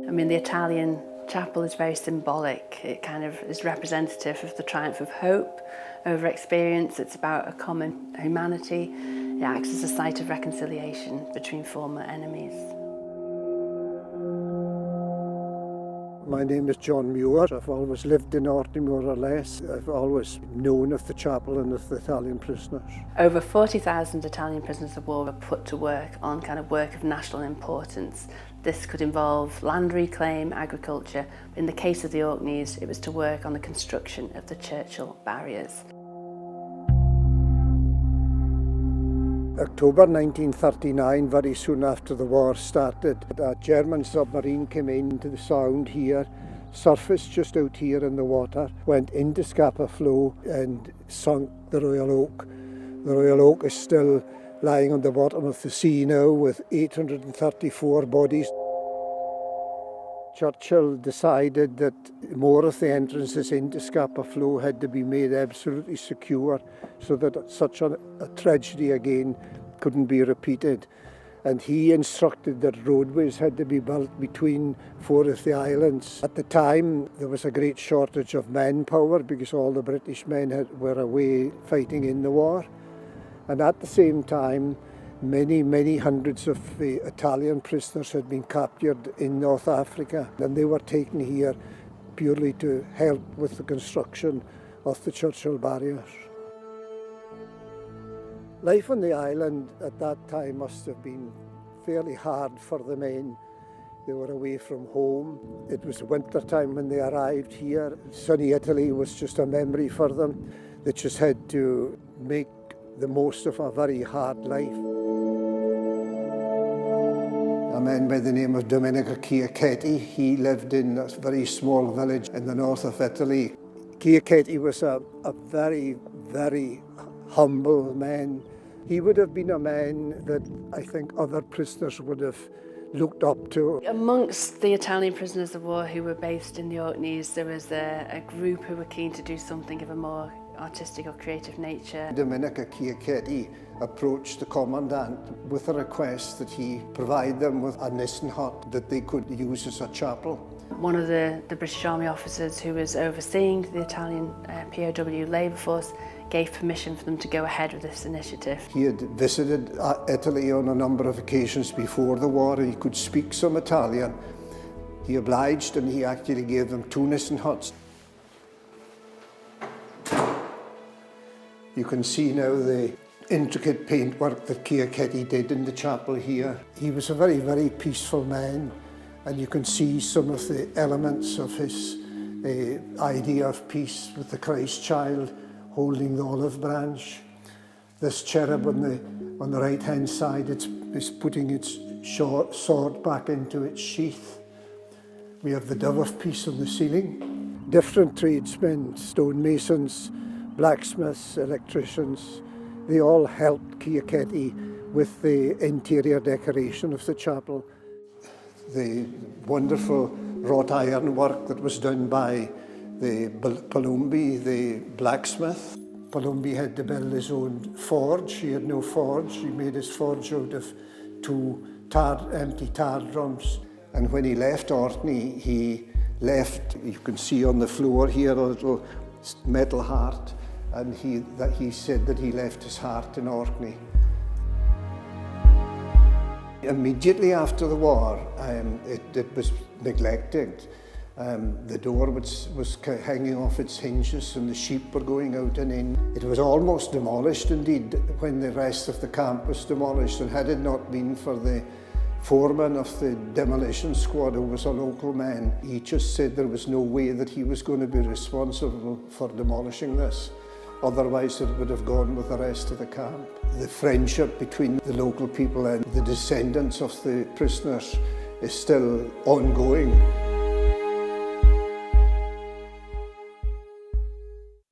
I mean, the Italian chapel is very symbolic. It kind of is representative of the triumph of hope over experience. It's about a common humanity. It acts as a site of reconciliation between former enemies. My name is John Muir. I've always lived in Orkney, more or less. I've always known of the chapel and of the Italian prisoners. Over 40,000 Italian prisoners of war were put to work on kind of work of national importance. This could involve land reclaim, agriculture. In the case of the Orkneys, it was to work on the construction of the Churchill barriers. October 1939, very soon after the war started, a German submarine came into the Sound here, surfaced just out here in the water, went into Scapa Flow and sunk the Royal Oak. The Royal Oak is still lying on the bottom of the sea now with 834 bodies. Churchill decided that more of the entrances into Scapa Flow had to be made absolutely secure so that such a tragedy again couldn't be repeated. And he instructed that roadways had to be built between four of the islands. At the time, there was a great shortage of manpower because all the British men were away fighting in the war. And at the same time, many hundreds of Italian prisoners had been captured in North Africa, and they were taken here purely to help with the construction of the Churchill barriers. Life on the island at that time must have been fairly hard for the men. They were away from home. It was winter time when they arrived here. Sunny Italy was just a memory for them. They just had to make the most of a very hard life. A man by the name of Domenico Chiacchetti, he lived in a very small village in the north of Italy. Chiacchetti was a very humble man. He would have been a man that I think other prisoners would have looked up to. Amongst the Italian prisoners of war who were based in the Orkneys, there was a group who were keen to do something of a more artistic or creative nature. Domenico Chiacchetti approached the commandant with a request that he provide them with a Nissen hut that they could use as a chapel. One of the British Army officers who was overseeing the Italian POW labour force gave permission for them to go ahead with this initiative. He had visited Italy on a number of occasions before the war. He could speak some Italian. He obliged and he actually gave them 2 Nissen huts. You can see now the intricate paintwork that Chiacchetti did in the chapel here. He was a very peaceful man, and you can see some of the elements of his idea of peace with the Christ child holding the olive branch. This cherub on the right-hand side is putting its short sword back into its sheath. We have the dove of peace on the ceiling. Different tradesmen, stonemasons, blacksmiths, electricians, they all helped Chiacchetti with the interior decoration of the chapel. The wonderful wrought iron work that was done by the Palumbi, the blacksmith. Palumbi had to build his own forge. He had no forge. He made his forge out of 2 empty tar drums. And when he left Orkney, he left, you can see on the floor here, a little metal heart. And he said that he left his heart in Orkney. Immediately after the war, it was neglected. The door was hanging off its hinges and the sheep were going out and in. It was almost demolished indeed when the rest of the camp was demolished, and had it not been for the foreman of the demolition squad, who was a local man, he just said there was no way that he was going to be responsible for demolishing this. Otherwise it would have gone with the rest of the camp. The friendship between the local people and the descendants of the prisoners is still ongoing.